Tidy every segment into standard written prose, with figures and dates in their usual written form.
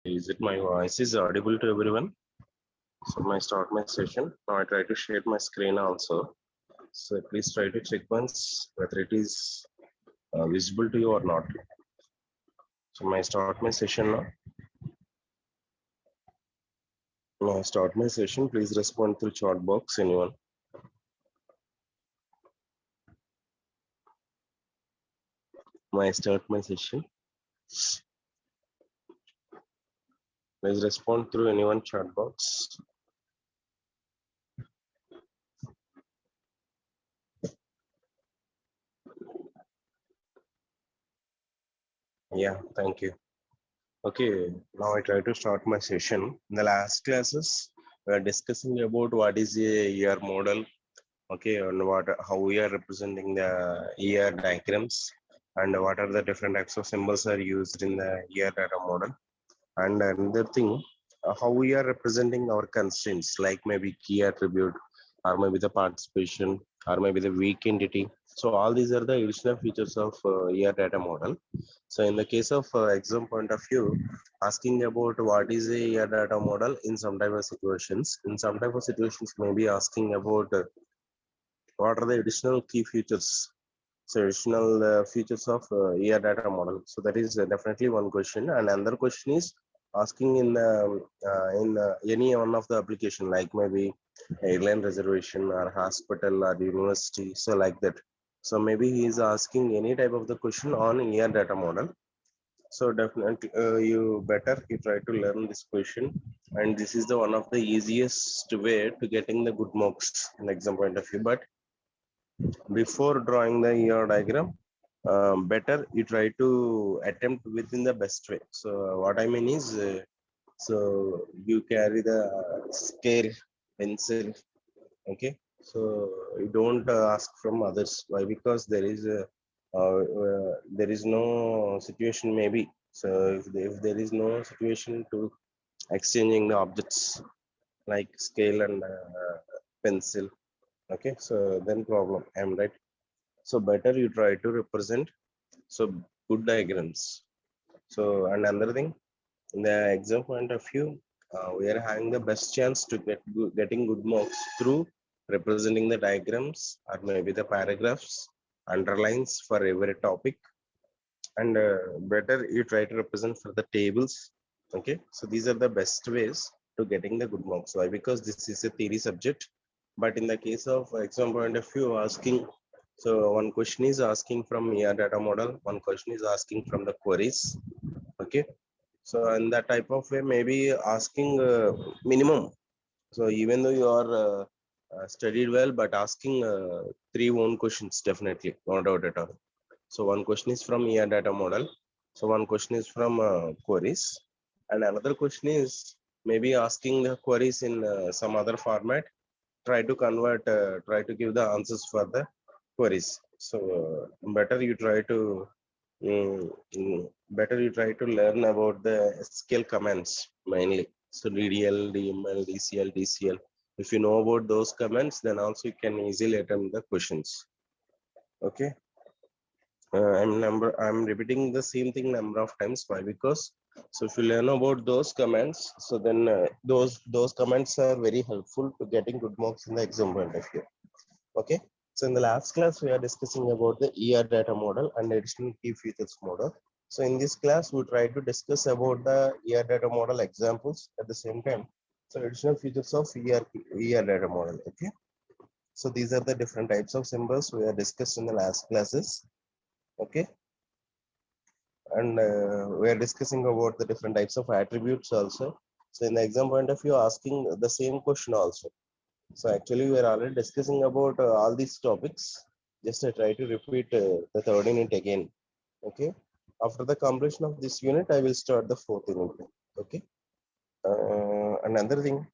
Is it my voice is audible to everyone? So I start my session. Now I try to share my screen also. So please try to check once whether it is visible to you or not. So I start my session now. Now I start my session. Please respond through chat box. Anyone? I start my session. Please respond through anyone chat box. Yeah, thank you. Okay, now I try to start my session. In the last classes, we are discussing about what is a ER model, okay, and how we are representing the ER diagrams, and what are the different types of symbols are used in the ER data model. And another thing, how we are representing our constraints, like maybe key attribute, or maybe the participation, or maybe the weak entity. So all these are the additional features of ER data model. So in the case of exam point of view, asking about what is a ER data model in some type of situations. In some type of situations, maybe asking about what are the additional key features. So additional features of ER data model. So that is definitely one question. And another question is asking in any one of the application, like maybe airline reservation or hospital or university. So like that. So maybe he is asking any type of the question on ER data model. So definitely you better you try to learn this question, and this is the one of the easiest way to getting the good marks in exam point of view. But before drawing the ER diagram, better you try to attempt within the best way. So what I mean is, so you carry the scale, pencil, okay. So you don't ask from others. Why? Because there is no situation maybe. So if there is no situation to exchanging the objects like scale and pencil, okay. So then problem. I'm right. So better you try to represent so good diagrams. So and another thing, in the exam point of view, we are having the best chance to getting good marks through representing the diagrams or maybe the paragraphs, underlines for every topic, and better you try to represent for the tables. Okay, so these are the best ways to getting the good marks. Why? Because this is a theory subject. But in the case of exam point of view, asking, so one question is asking from ER data model, one question is asking from the queries. Okay, so in that type of way, maybe asking minimum. So even though you are studied well, but asking three own questions definitely, no doubt at all. So one question is from ER data model. So one question is from queries, and another question is maybe asking the queries in some other format. Try to convert, try to give the answers for the queries. So better you try to better you try to learn about the SQL commands mainly. So DDL, DML, DCL, DCL. If you know about those commands, then also you can easily attempt the questions. Okay. I'm repeating the same thing number of times. Why? Because so if you learn about those commands, so then those commands are very helpful to getting good marks in the exam point of view. Okay. So in the last class, we are discussing about the ER data model and additional key features model. So in this class, we try to discuss about the ER data model examples at the same time. So additional features of ER data model. Okay. So these are the different types of symbols we are discussed in the last classes. Okay. and we are discussing about the different types of attributes also. So in the exam point of view, asking the same question also. So actually, we are already discussing about all these topics. Just I try to repeat the third unit again. Okay. After the completion of this unit, I will start the fourth unit. Okay. Another thing,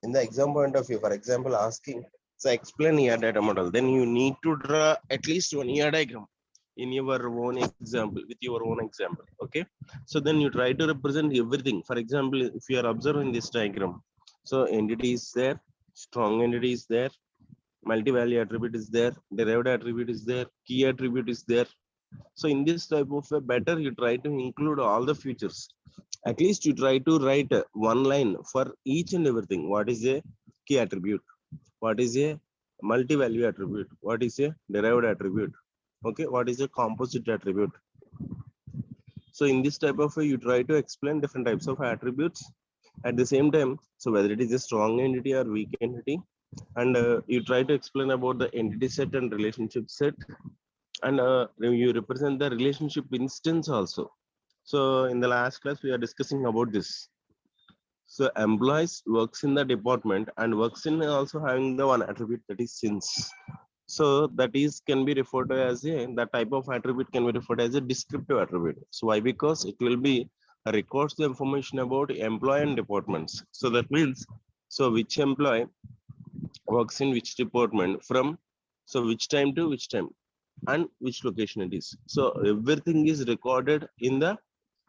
in the exam point of view, for example, asking, so explain ER data model, then you need to draw at least one ER diagram in your own example, with your own example. Okay. So then you try to represent everything. For example, if you are observing this diagram, so entity is there, strong entity is there, multi-value attribute is there, derived attribute is there, key attribute is there. So in this type of a better, you try to include all the features. At least you try to write one line for each and everything. What is a key attribute? What is a multi-value attribute? What is a derived attribute? Okay, what is a composite attribute? So in this type of way, you try to explain different types of attributes at the same time. So whether it is a strong entity or weak entity, and you try to explain about the entity set and relationship set, and you represent the relationship instance also. So in the last class, we are discussing about this. So employees works in the department and works in also having the one attribute, that is since. So that is can be referred to as a, that type of attribute can be referred as a descriptive attribute. So why? Because it will be records the information about employee and departments. So that means, so which employee works in which department from, so which time to which time and which location it is. So everything is recorded in the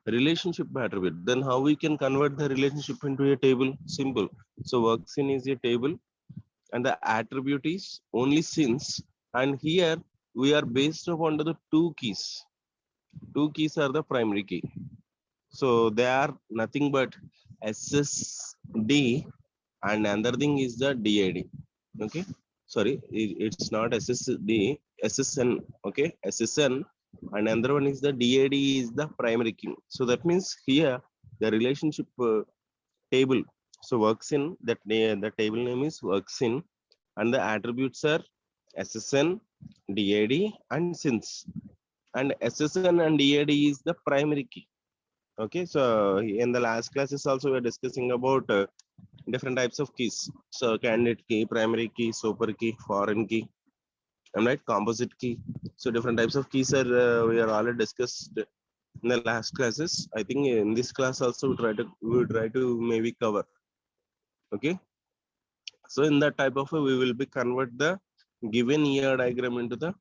relationship attribute. Then how we can convert the relationship into a table? Simple. So works in is a table and the attribute is only since, and here we are based upon the two keys. Two keys are the primary key. So they are nothing but SSD, and another thing is the DID. Okay. Sorry, it's not SSD, SSN. Okay, SSN, and another one is the DID is the primary key. So that means here the relationship table. So works in that the table name is works in, and the attributes are SSN, DID, and since. And SSN and DID is the primary key. Okay, so in the last classes also we are discussing about different types of keys. So candidate key, primary key, super key, foreign key, and right, composite key. So different types of keys are we are already discussed in the last classes. I think in this class also we try to maybe cover. Okay, so in that type of way we will be convert the given ER diagram into the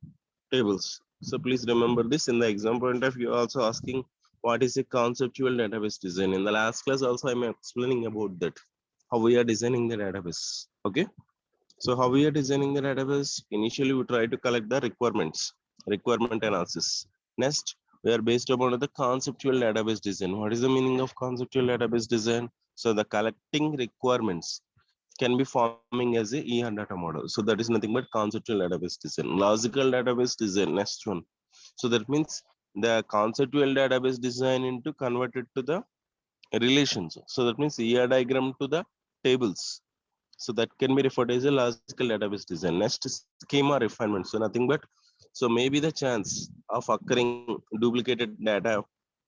tables. So please remember this. In the exam point of view, also asking what is a conceptual database design. In the last class also I'm explaining about that, how we are designing the database. Okay, so how we are designing the database? Initially we try to collect the requirement analysis. Next, we are based upon the conceptual database design. What is the meaning of conceptual database design? So the collecting requirements can be forming as a ER data model. So that is nothing but conceptual database design. Logical database design, next one. So that means the conceptual database design into converted to the relations. So that means ER diagram to the tables. So that can be referred as a logical database design. Next, schema refinement. So nothing but, so maybe the chance of occurring duplicated data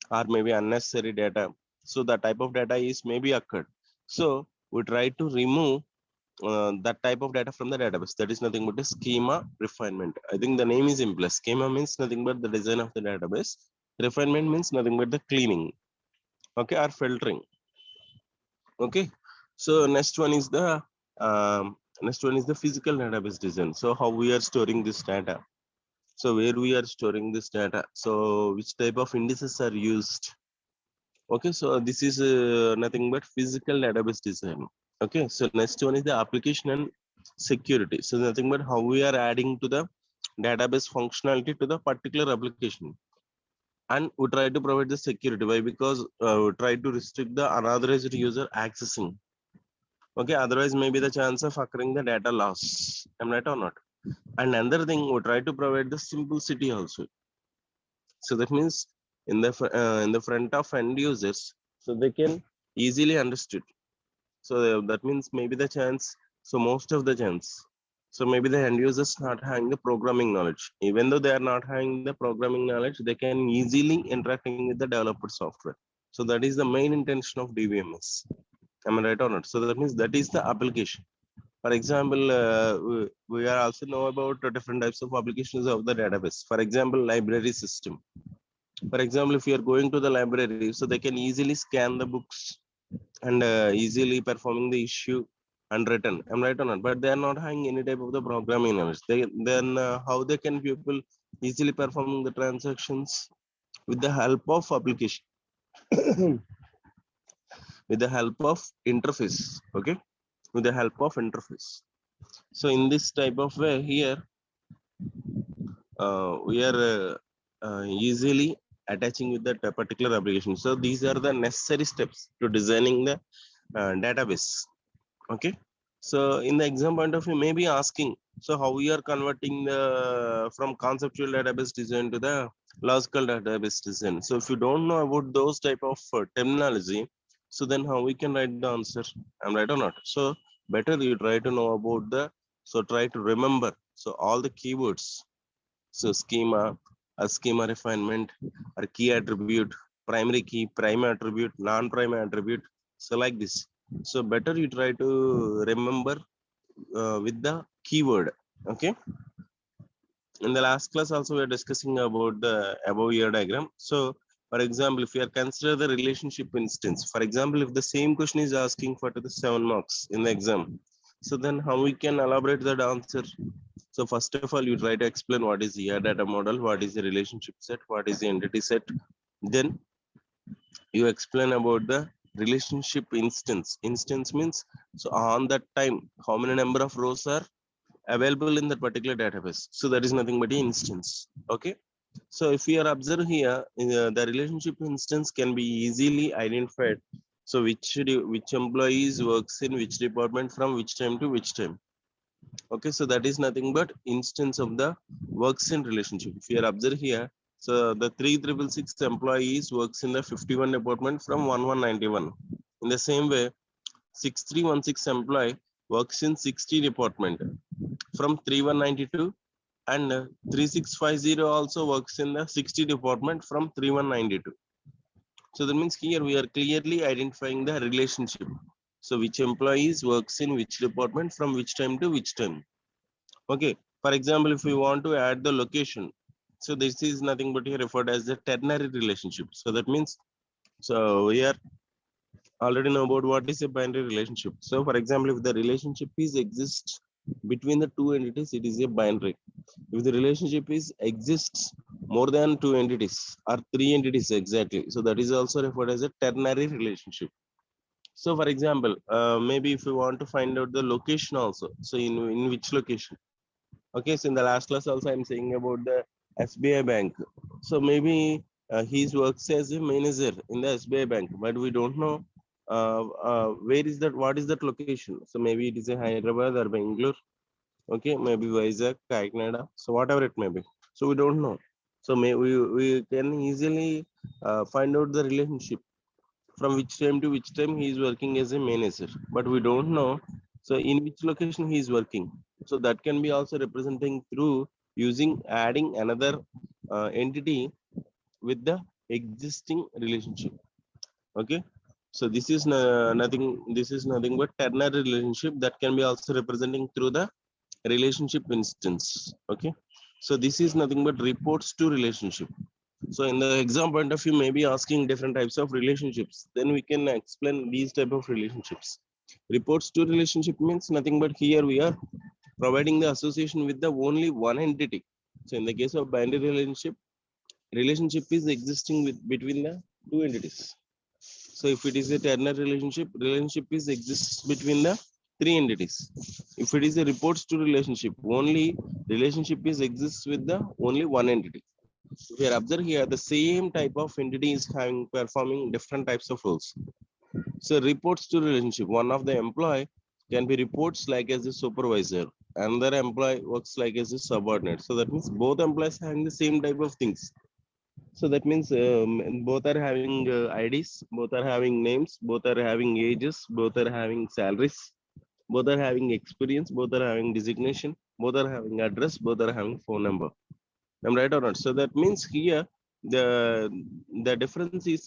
or maybe unnecessary data. So the type of data is maybe occurred. So we try to remove that type of data from the database. That is nothing but a schema refinement. I think the name is implies. Schema means nothing but the design of the database. Refinement means nothing but the cleaning. Okay, or filtering. Okay, so next one is the physical database design. So how we are storing this data. So where we are storing this data. So which type of indices are used. Okay, so this is nothing but physical database design. Okay, so next one is the application and security. So nothing but how we are adding to the database functionality to the particular application, and we try to provide the security. Why? Because we try to restrict the unauthorized user accessing. Okay, otherwise maybe the chance of occurring the data loss. Am I right or not? And another thing, we try to provide the simplicity also. So that means in the front of end users, so they can easily understood. So that means maybe the chance. So most of the chance. So maybe the end users not having the programming knowledge. Even though they are not having the programming knowledge, they can easily interacting with the developer software. So that is the main intention of DBMS. Am I right or not? So that means that is the application. For example, we are also know about the different types of applications of the database. For example, library system. For example, if you are going to the library, so they can easily scan the books and easily performing the issue unwritten. I'm right or not? But they are not having any type of the programming knowledge. Then how they can people easily performing the transactions with the help of application, with the help of interface. Okay, with the help of interface. So in this type of way here, we are easily attaching with that particular application. So these are the necessary steps to designing the database. Okay, so in the exam point of view, maybe asking, so how we are converting the from conceptual database design to the logical database design. So if you don't know about those type of terminology, so then how we can write the answer? I'm right or not? So better you try to know about the, so try to remember so all the keywords. So schema, a schema refinement, or key attribute, primary key, prime attribute, non-prime attribute. So like this. So better you try to remember with the keyword. Okay. In the last class also we are discussing about the above year diagram. So for example, if you are consider the relationship instance, for example, if the same question is asking for to the 7 marks in the exam, so then how we can elaborate that answer? So first of all, you try to explain what is the data model, what is the relationship set, what is the entity set. Then you explain about the relationship instance. Instance means, so on that time, how many number of rows are available in that particular database. So that is nothing but the instance. Okay. So if we are observe here, the relationship instance can be easily identified. So which employees works in which department from which time to which time. Okay, so that is nothing but instance of the works in relationship. If you are observe here, so the 3666 employees works in the 51 department from 1191. In the same way, 6316 employee works in 60 department from 3192, and 3650 also works in the 60 department from 3192. So that means here we are clearly identifying the relationship. So which employees works in which department from which time to which time. Okay, for example, if we want to add the location, so this is nothing but here referred as the ternary relationship. So that means, so we are already know about what is a binary relationship. So for example, if the relationship is exists between the two entities, it is a binary. If the relationship is exists more than two entities or three entities exactly, so that is also referred as a ternary relationship. So for example, maybe if we want to find out the location also, so in which location. Okay, so in the last class also I'm saying about the SBI bank. So maybe he works as a manager in the SBI bank, but we don't know where is that, what is that location. So maybe it is a Hyderabad or Bangalore. Okay, maybe Vizag, Kakinada, so whatever it may be. So we don't know. So we can easily find out the relationship from which time to which time he is working as a manager, but we don't know so in which location he is working. So that can be also representing through using adding another entity with the existing relationship. Okay, so this is nothing, this is nothing but ternary relationship that can be also representing through the relationship instance. Okay, so this is nothing but reports to relationship. So in the exam point of view, maybe asking different types of relationships, then we can explain these type of relationships. Reports to relationship means nothing but here we are providing the association with the only one entity. So in the case of binary relationship, relationship is existing with between the two entities. So if it is a ternary relationship, relationship is exists between the three entities. If it is a reports to relationship, only relationship is exists with the only one entity. If you observe here, the same type of entity is having performing different types of roles. So reports to relationship, one of the employee can be reports like as a supervisor, another employee works like as a subordinate. So that means both employees having the same type of things. So that means both are having IDs, both are having names, both are having ages, both are having salaries, both are having experience, both are having designation, both are having address, both are having phone number. I'm right or not? So that means here the difference is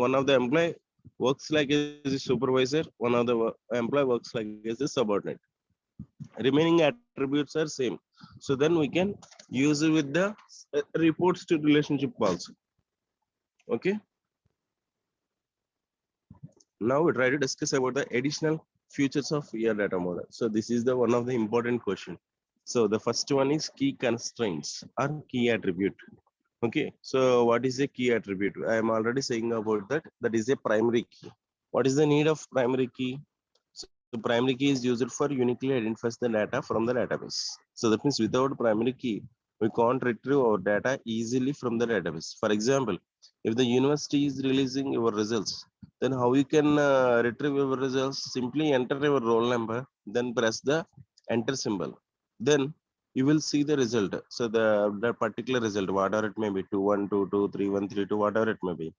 one of the employee works like as a supervisor, one of the employee works like as a subordinate. Remaining attributes are same. So then we can use it with the reports to relationship also. Okay. Now we try to discuss about the additional features of ER data model. So this is the one of the important question. So the first one is key constraints or key attribute. Okay, so what is a key attribute? I am already saying about that. That is a primary key. What is the need of primary key? So primary key is used for uniquely identifies the data from the database. So that means without primary key, we can't retrieve our data easily from the database. For example, if the university is releasing your results, then how you can retrieve your results? Simply enter your roll number, then press the enter symbol. Then you will see the result. So the particular result, whatever it may be, 2122, 3132, whatever it may be.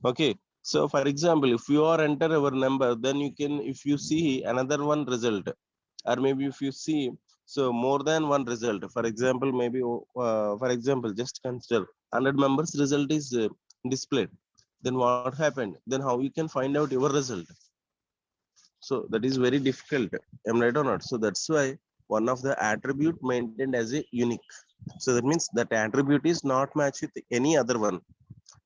Okay. So for example, if you are enter our number, then you can, if you see another one result, or maybe if you see so more than one result. For example, maybe for example, just consider 100 members result is displayed. Then what happened? Then how you can find out your result? So that is very difficult. Am I right or not? So that's why one of the attribute maintained as a unique. So that means that attribute is not matched with any other one.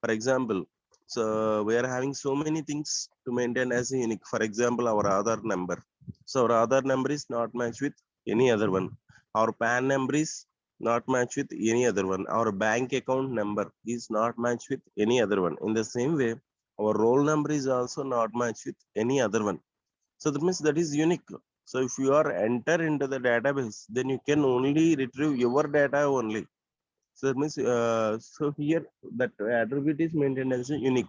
For example, so we are having so many things to maintain as a unique. For example, our Aadhaar number. So our Aadhaar number is not matched with any other one. Our PAN number is not matched with any other one. Our bank account number is not matched with any other one. In the same way, our roll number is also not matched with any other one. So that means that is unique. So if you are enter into the database, then you can only retrieve your data only. So that means so here that attribute is maintained as a unique.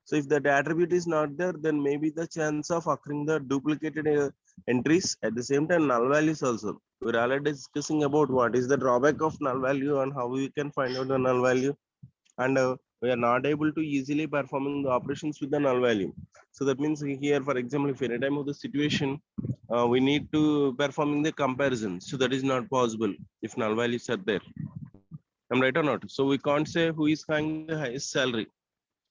So if that attribute is not there, then maybe the chance of occurring the duplicated entries at the same time null values also. We're already discussing about what is the drawback of null value and how we can find out the null value, and we are not able to easily performing the operations with the null value. So that means here, for example, if any time of the situation, we need to performing the comparison. So that is not possible if null values are there. I'm right or not? So we can't say who is having the highest salary.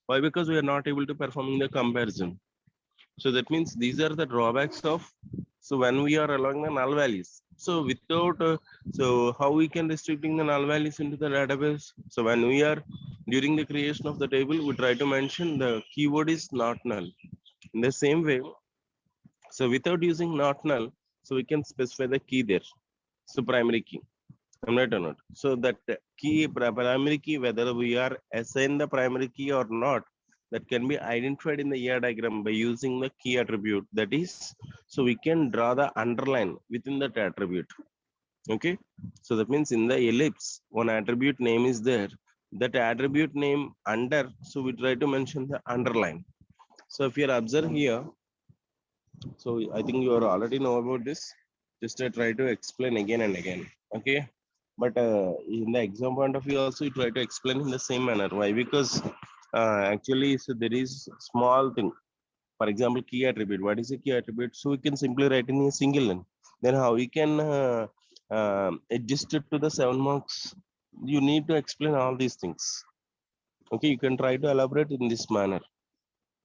Why? Because we are not able to performing the comparison. So that means these are the drawbacks of, so when we are allowing the null values. So without, so how we can restricting the null values into the database? So when we are during the creation of the table, we try to mention the keyword is not null. In the same way, so without using not null, so we can specify the key there. So primary key. I'm right or not? So that key, primary key, whether we are assign the primary key or not, that can be identified in the ER diagram by using the key attribute. That is, so we can draw the underline within that attribute. Okay. So that means in the ellipse, one attribute name is there. That attribute name under, so we try to mention the underline. So if you observe here, so I think you are already know about this. Just try to explain again and again. Okay. But in the exam point of view, also you try to explain in the same manner. Why? Because actually, so there is small thing. For example, key attribute. What is a key attribute? So we can simply write in a single line. Then how we can adjust it to the 7 marks? You need to explain all these things. Okay, you can try to elaborate in this manner.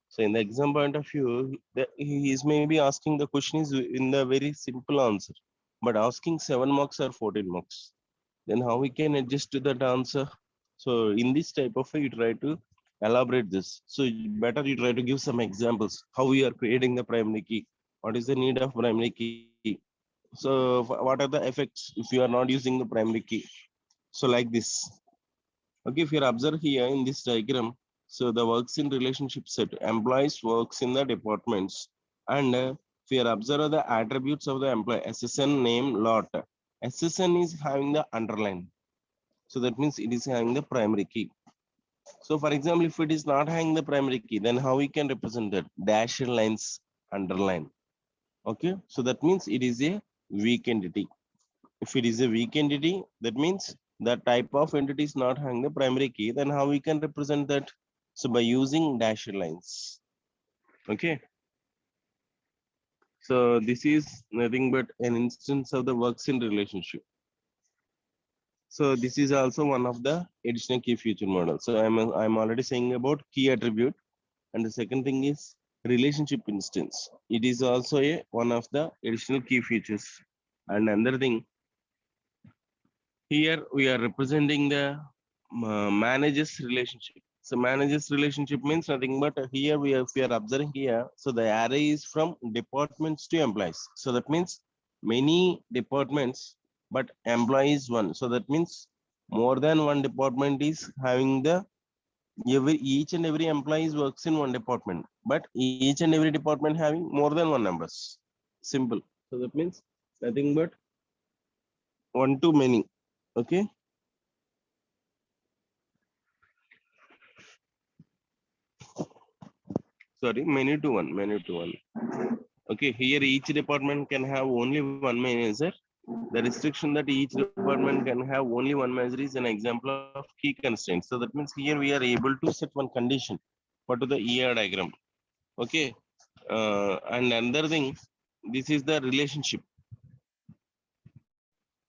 So in the exam point of view, he is maybe asking the question is in the very simple answer, but asking 7 marks or 14 marks. Then how we can adjust to that answer? So in this type of way, you try to elaborate this. So better you try to give some examples how we are creating the primary key. What is the need of primary key? So what are the effects if you are not using the primary key? So like this. Okay, if you observe here in this diagram, so the works in relationship set, employees works in the departments, and if you observe the attributes of the employee, SSN name lot, SSN is having the underline. So that means it is having the primary key. So for example, if it is not having the primary key, then how we can represent that? Dashed lines, underline. Okay, so that means it is a weak entity. If it is a weak entity, that means the type of entity is not having the primary key, then how we can represent that? So by using dashed lines. Okay. So this is nothing but an instance of the works in relationship. So this is also one of the additional key feature model. So I'm already saying about key attribute, and the second thing is relationship instance. It is also a one of the additional key features. And another thing, here we are representing the managers relationship. So managers relationship means nothing but here if we are observing here, so the array is from departments to employees. So that means many departments, but employees one. So that means more than one department is having the each and every employee works in one department, but each and every department having more than one numbers. Simple. So that means nothing but one to many. Okay. Sorry, many to one, many to one. Okay, here each department can have only one manager. The restriction that each department can have only one manager is an example of key constraints. So that means here we are able to set one condition for to the ER diagram. Okay, and another thing, this is the relationship.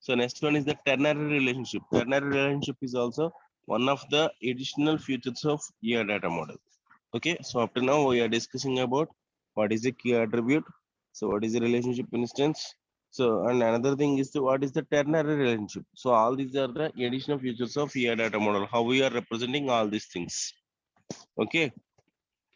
So next one is the ternary relationship. Ternary relationship is also one of the additional features of ER data model. Okay, so up to now we are discussing about what is the key attribute. So what is the relationship instance? So and another thing is what is the ternary relationship. So all these are the additional features of ER data model. How we are representing all these things. Okay,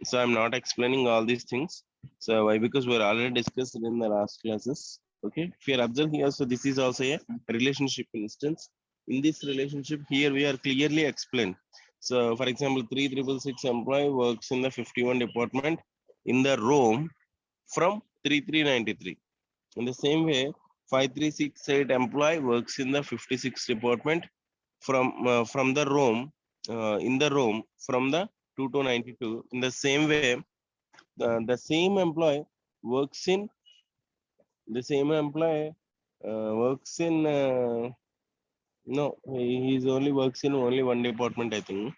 so I'm not explaining all these things. So why? Because we're already discussed in the last classes. Okay, if you observe here, so this is also a relationship instance. In this relationship here, we are clearly explained. So for example, 3366 employee works in the 51 department in the room from 3393. In the same way, 5368 employee works in the 56 department from the room in the room from the 2292. In the same way, the same employee works in the same employee works in no, he's only works in only one department, I think.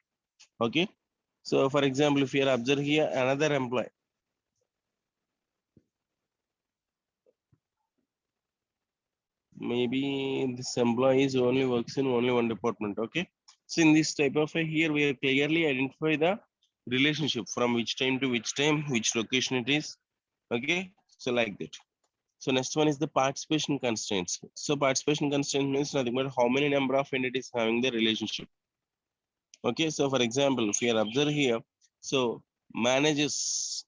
Okay, so for example, if you are observe here another employee, maybe this employee is only works in only one department. Okay, so in this type of a, here we are clearly identify the relationship from which time to which time, which location it is. Okay, so like that. So next one is the participation constraints. So participation constraint means nothing but how many number of entities having the relationship. Okay, so for example, if you are observe here, so managers,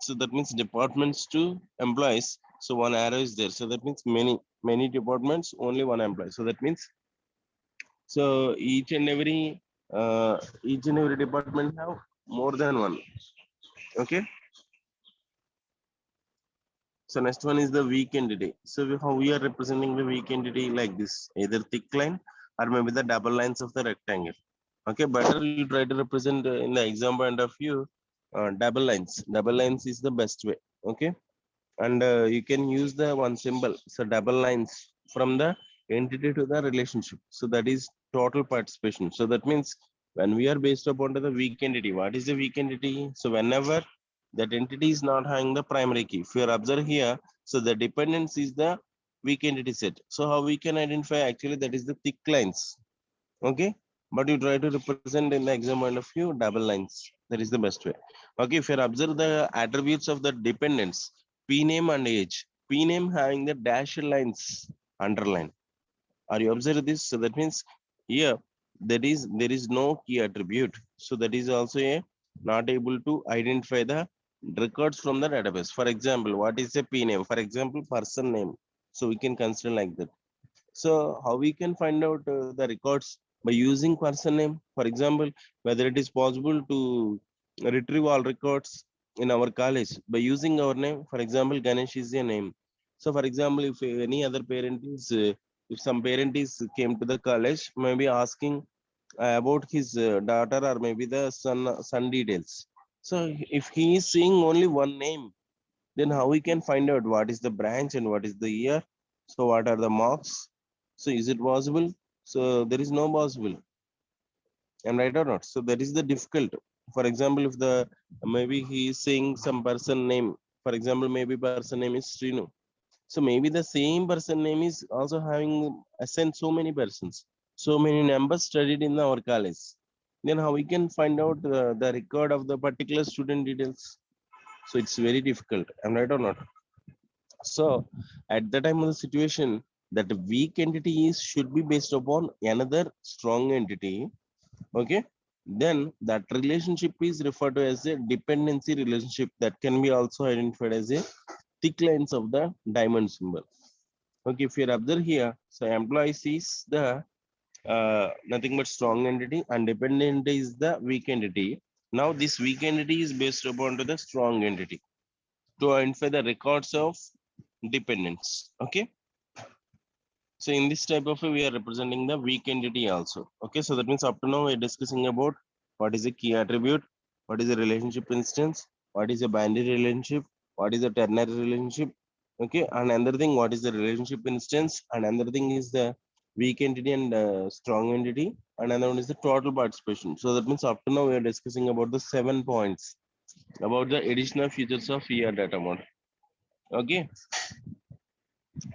so that means departments to employees. So one arrow is there. So that means many departments, only one employee. So that means so each and every department have more than one. Okay. So next one is the weak entity. So how we are representing the weak entity like this, either thick line or maybe the double lines of the rectangle. Okay, better you try to represent in the exam point of view, double lines. Double lines is the best way. Okay, and you can use the one symbol. So double lines from the entity to the relationship. So that is total participation. So that means when we are based upon the weak entity, what is the weak entity? So whenever that entity is not having the primary key, if you observe here, so the dependence is the weak entity set. So how we can identify actually that is the thick lines. Okay, but you try to represent in the exam point of view double lines. That is the best way. Okay, if you observe the attributes of the dependents, p name and age, p name having the dashed lines underline. Are you observe this? So that means here there is no key attribute. So that is also a not able to identify the records from the database. For example, what is a p name? For example, person name. So we can consider like that. So how we can find out the records by using person name? For example, whether it is possible to retrieve all records in our college by using our name. For example, Ganesh is a name. So for example, if any other parent is, if some parent is came to the college, maybe asking about his daughter or maybe the son details. So if he is seeing only one name, then how we can find out what is the branch and what is the year? So what are the marks? So is it possible? So there is no possible. And right or not? So that is the difficult. For example, if the maybe he is saying some person name. For example, maybe person name is Srinu. So maybe the same person name is also having assigned so many persons, so many numbers studied in our college. Then how we can find out the record of the particular student details? So it's very difficult. Am I right or not? So at the time of the situation, that weak entity is should be based upon another strong entity. Okay. Then that relationship is referred to as a dependency relationship that can be also identified as a thick lines of the diamond symbol. Okay, if you observe here, so employee is the nothing but strong entity and dependent is the weak entity. Now this weak entity is based upon to the strong entity to identify the records of dependence. Okay. So in this type of way, we are representing the weak entity also. Okay. So that means up to now we're discussing about what is a key attribute, what is a relationship instance, what is a binary relationship, what is a ternary relationship. Okay. And another thing, what is the relationship instance? And another thing is the weak entity and strong entity. And another one is the total participation. So that means up to now we are discussing about the 7 points about the additional features of ER data model. Okay.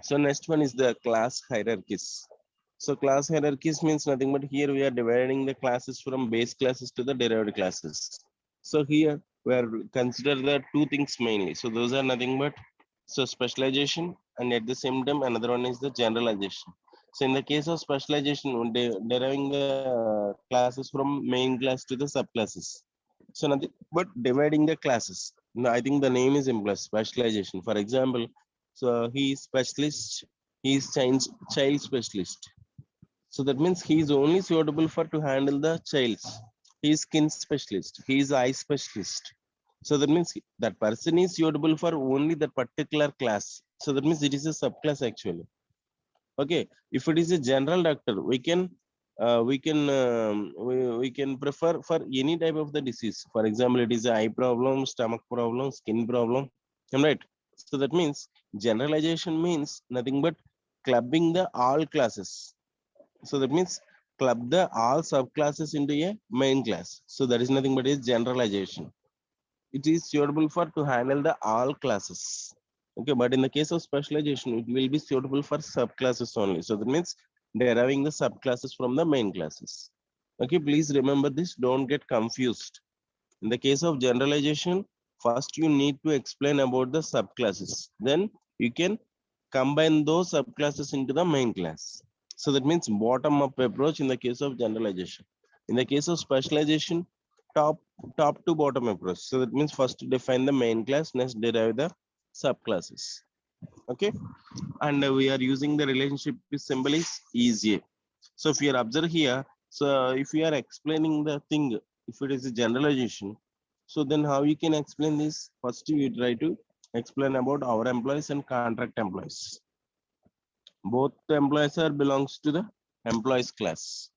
So next one is the class hierarchies. So class hierarchies means nothing but here we are dividing the classes from base classes to the derived classes. So here we are consider the two things mainly. So those are nothing but so specialization and at the same time another one is the generalization. So in the case of specialization, deriving the classes from main class to the subclasses. So nothing but dividing the classes. No, I think the name is implies specialization. For example, so he is specialist, he is child specialist. So that means he is only suitable for to handle the childs. He is skin specialist, he is eye specialist. So that means that person is suitable for only that particular class. So that means it is a subclass actually. Okay, if it is a general doctor, we can prefer for any type of the disease. For example, it is a eye problem, stomach problem, skin problem. Am I right? So that means generalization means nothing but clubbing the all classes. So that means club the all subclasses into a main class. So that is nothing but is generalization. It is suitable for to handle the all classes. Okay, but in the case of specialization, it will be suitable for subclasses only. So that means deriving the subclasses from the main classes. Okay, please remember this, don't get confused. In the case of generalization, first you need to explain about the subclasses. Then you can combine those subclasses into the main class. So that means bottom up approach in the case of generalization. In the case of specialization, top to bottom approach. So that means first define the main class, next derive the subclasses. Okay. And we are using the relationship symbol is easier. So if you are observe here, so if you are explaining the thing, if it is a generalization, so then how you can explain this? First, you try to explain about our employees and contract employees. Both the employees are belongs to the employees class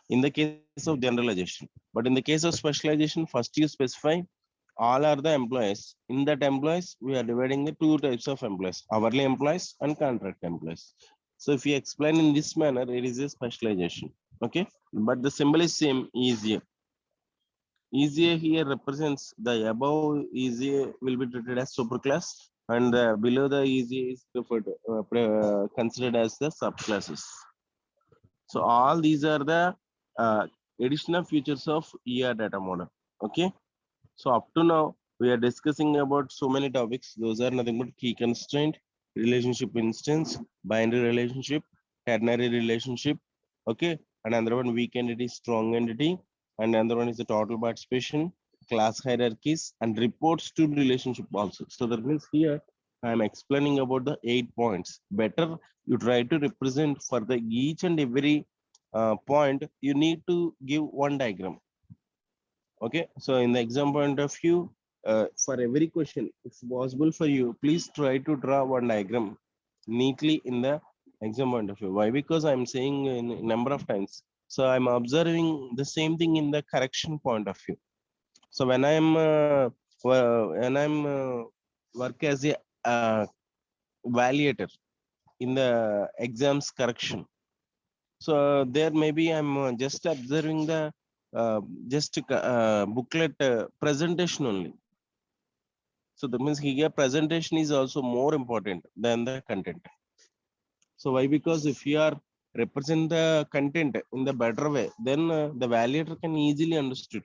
in the case of generalization. But in the case of specialization, first you specify all are the employees. In that employees, we are dividing the two types of employees, hourly employees and contract employees. So if you explain in this manner, it is a specialization. Okay, but the symbol is same, easier. Easier here represents the above easier will be treated as superclass and below the easy is preferred, considered as the subclasses. So all these are the uh, additional features of ER data model. Okay. So up to now, we are discussing about so many topics. Those are nothing but key constraint, relationship instance, binary relationship, ternary relationship. Okay. And another one weak entity, strong entity. And another one is the total participation, class hierarchies, and reports to relationship also. So that means here I am explaining about the 8 points. Better you try to represent for the each and every point, you need to give one diagram. Okay, so in the exam point of view, for every question, if possible for you, please try to draw one diagram neatly in the exam point of view. Why? Because I'm saying in a number of times. So I'm observing the same thing in the correction point of view. So when I'm work as a validator in the exams correction. So there maybe I'm just observing the just booklet presentation only. So that means here presentation is also more important than the content. So why? Because if you are represent the content in the better way, then the validator can easily understood.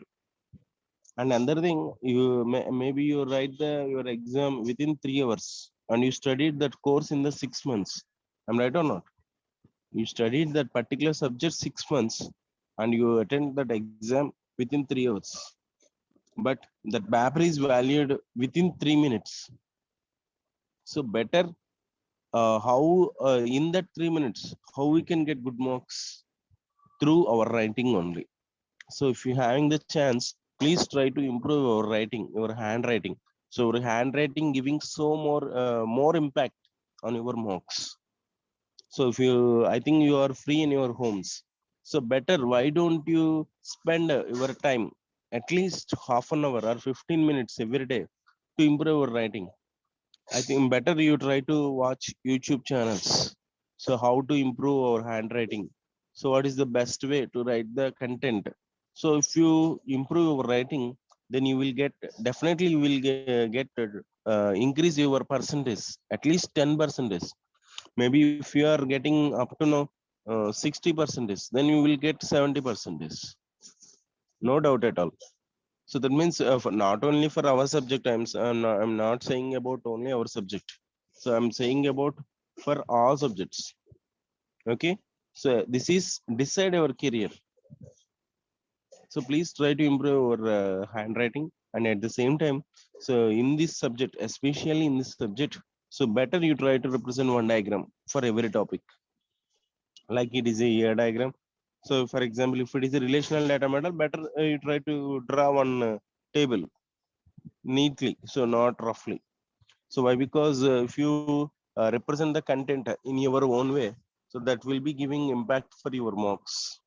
And another thing, maybe you write your exam within 3 hours, and you studied that course in the 6 months. I'm right or not? You studied that particular subject 6 months, and you attend that exam within 3 hours. But that paper is valued within 3 minutes. So better, how in that 3 minutes, how we can get good marks through our writing only. So if you having the chance, please try to improve your writing, your handwriting. So your handwriting giving so more impact on your marks. So if you, I think you are free in your homes, so better, why don't you spend your time at least half an hour or 15 minutes every day to improve your writing? I think better you try to watch YouTube channels. So how to improve our handwriting? So what is the best way to write the content? So if you improve your writing, then you will get, definitely you will get increase your percentage at least 10 percentage. Maybe if you are getting up to now 60 percentage, then you will get 70 percentage. No doubt at all. So that means not only for our subject, I'm not saying about only our subject. So I'm saying about for all subjects. Okay. So this is decide our career. So please try to improve your handwriting, and at the same time, so in this subject, especially in this subject, so better you try to represent one diagram for every topic, like it is a year diagram. So for example, if it is a relational data model, better you try to draw one table neatly, so not roughly. So why? Because if you represent the content in your own way, so that will be giving impact for your marks.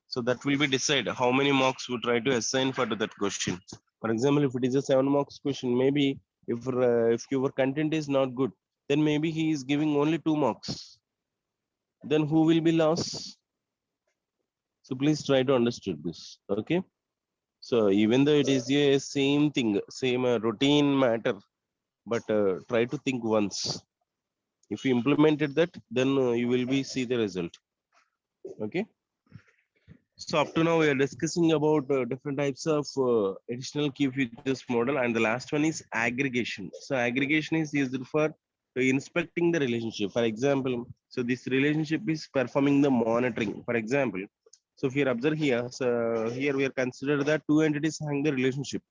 So that will be decide how many marks we try to assign for that question. For example, if it is a 7 marks question, maybe if your content is not good, then maybe he is giving only 2 marks. Then who will be lost? So please try to understand this. Okay. So even though it is a same thing, same routine matter, but try to think once. If you implemented that, then you will be see the result. Okay. So up to now we are discussing about different types of additional key features model, and the last one is aggregation. So aggregation is used for inspecting the relationship. For example, so this relationship is performing the monitoring. For example, so if you observe here, so here we are considered that two entities having the relationship.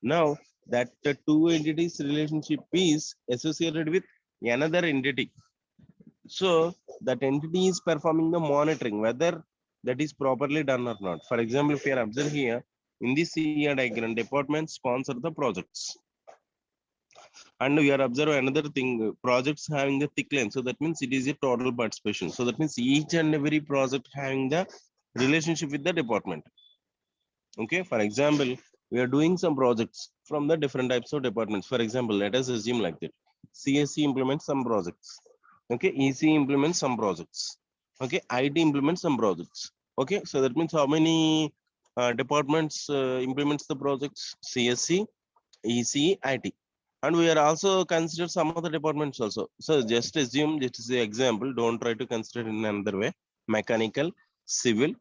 Now that the two entities relationship is associated with another entity. So that entity is performing the monitoring whether that is properly done or not. For example, if you are observing here in this CER diagram, department sponsor the projects. And we are observing another thing, projects having the thick length. So that means it is a total participation. So that means each and every project having the relationship with the department. Okay, for example, we are doing some projects from the different types of departments. For example, let us assume like that. CSC implements some projects. Okay, EC implements some projects. Okay, IT implements some projects. Okay, so that means how many departments implements the projects? CSC, EC, IT. And we are also consider some other departments also. So just assume this is the example. Don't try to consider in another way. Mechanical, civil,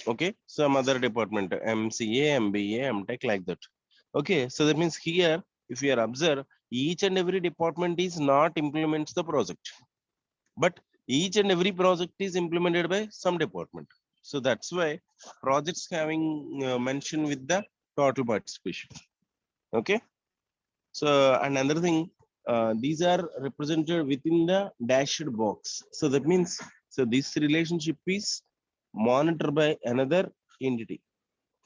okay, some other department, MCA, MBA, MTech, like that. Okay, so that means here if you are observe, each and every department is not implements the project, but each and every project is implemented by some department. So that's why projects having mentioned with the total participation. Okay. So another thing, these are represented within the dashed box. So that means, so this relationship is monitored by another entity.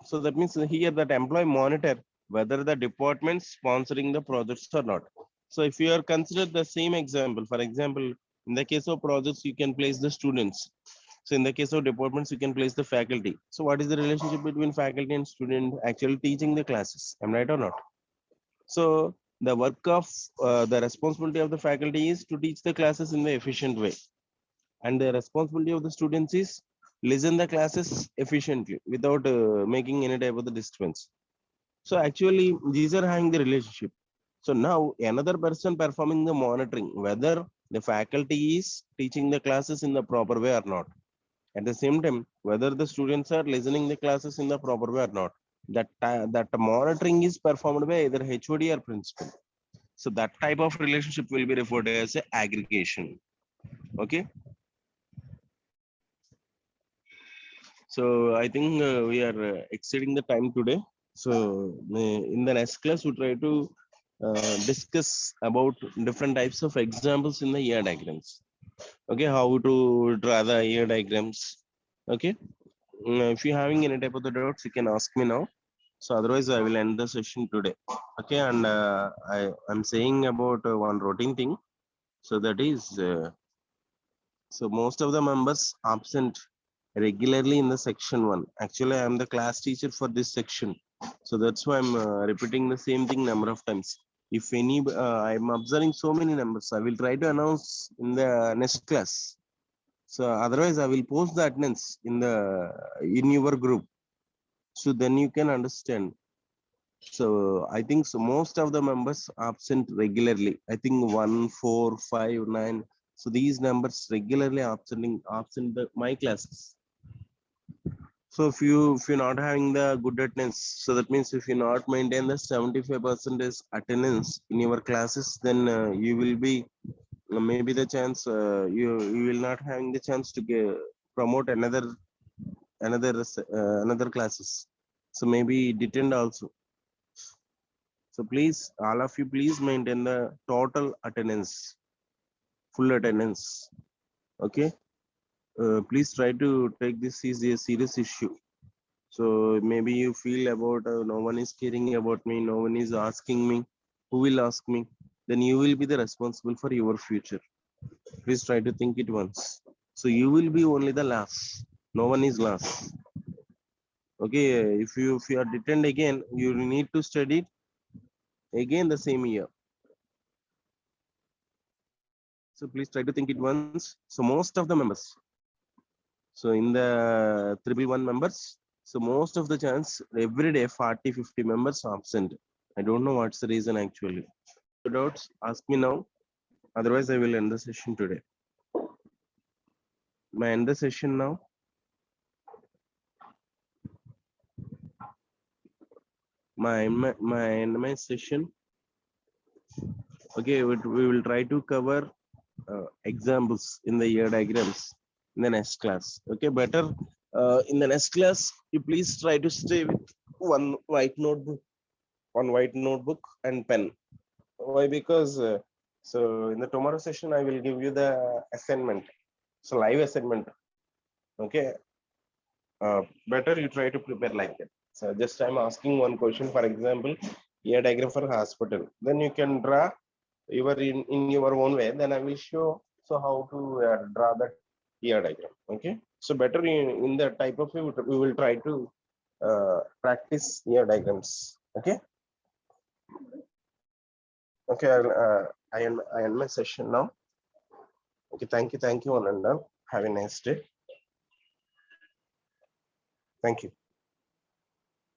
So that means here that employee monitor whether the department sponsoring the projects or not. So if you are consider the same example, for example, in the case of projects, you can place the students. So in the case of departments, you can place the faculty. So what is the relationship between faculty and student actually teaching the classes? Am I right or not? So the work of the responsibility of the faculty is to teach the classes in the efficient way, and the responsibility of the students is listen the classes efficiently without making any type of the disturbance. So actually, these are having the relationship. So now another person performing the monitoring, whether the faculty is teaching the classes in the proper way or not. At the same time, whether the students are listening the classes in the proper way or not. That monitoring is performed by either HOD or principal. So that type of relationship will be referred as a aggregation. Okay. So I think we are exceeding the time today. So in the next class, we try to discuss about different types of examples in the ER diagrams. Okay, how to draw the ER diagrams. Okay, if you're having any type of the doubts, you can ask me now. So otherwise, I will end the session today. Okay, and I'm saying about one routine thing. So that is, so most of the members absent regularly in the section one. Actually, I am the class teacher for this section. So that's why I'm repeating the same thing number of times. If any, I'm observing so many numbers, I will try to announce in the next class. So otherwise, I will post the attendance in your group. So then you can understand. So I think so most of the members absent regularly. I think 1, 4, 5, 9. So these numbers regularly absent my classes. So if you're not having the good attendance, so that means if you not maintain the 75% attendance in your classes, then you will be maybe the chance you will not having the chance to promote another classes. So maybe detain also. So please, all of you, please maintain the total attendance, full attendance. Okay. Please try to take this as a serious issue. So maybe you feel about no one is caring about me, no one is asking me, who will ask me? Then you will be the responsible for your future. Please try to think it once. So you will be only the last. No one is last. Okay, if you are detained again, you need to study again the same year. So please try to think it once. So most of the members. So in the 3B1 members, so most of the chance every day 40, 50 members absent. I don't know what's the reason actually. Doubts, ask me now. Otherwise, I will end the session today. May I end the session now? My session. Okay, we will try to cover examples in the year diagrams in the next class. Okay, better in the next class, you please try to stay with one white notebook and pen. Why? Because so in the tomorrow session, I will give you the assignment. So live assignment. Okay. Better you try to prepare like that. So just I'm asking one question, for example, ear diagram for hospital. Then you can draw in your own way. Then I will show so how to draw that ear diagram. Okay. So better in the type of we will try to practice ear diagrams. Okay. Okay. I end my session now. Okay. Thank you, one and all. Have a nice day. Thank you.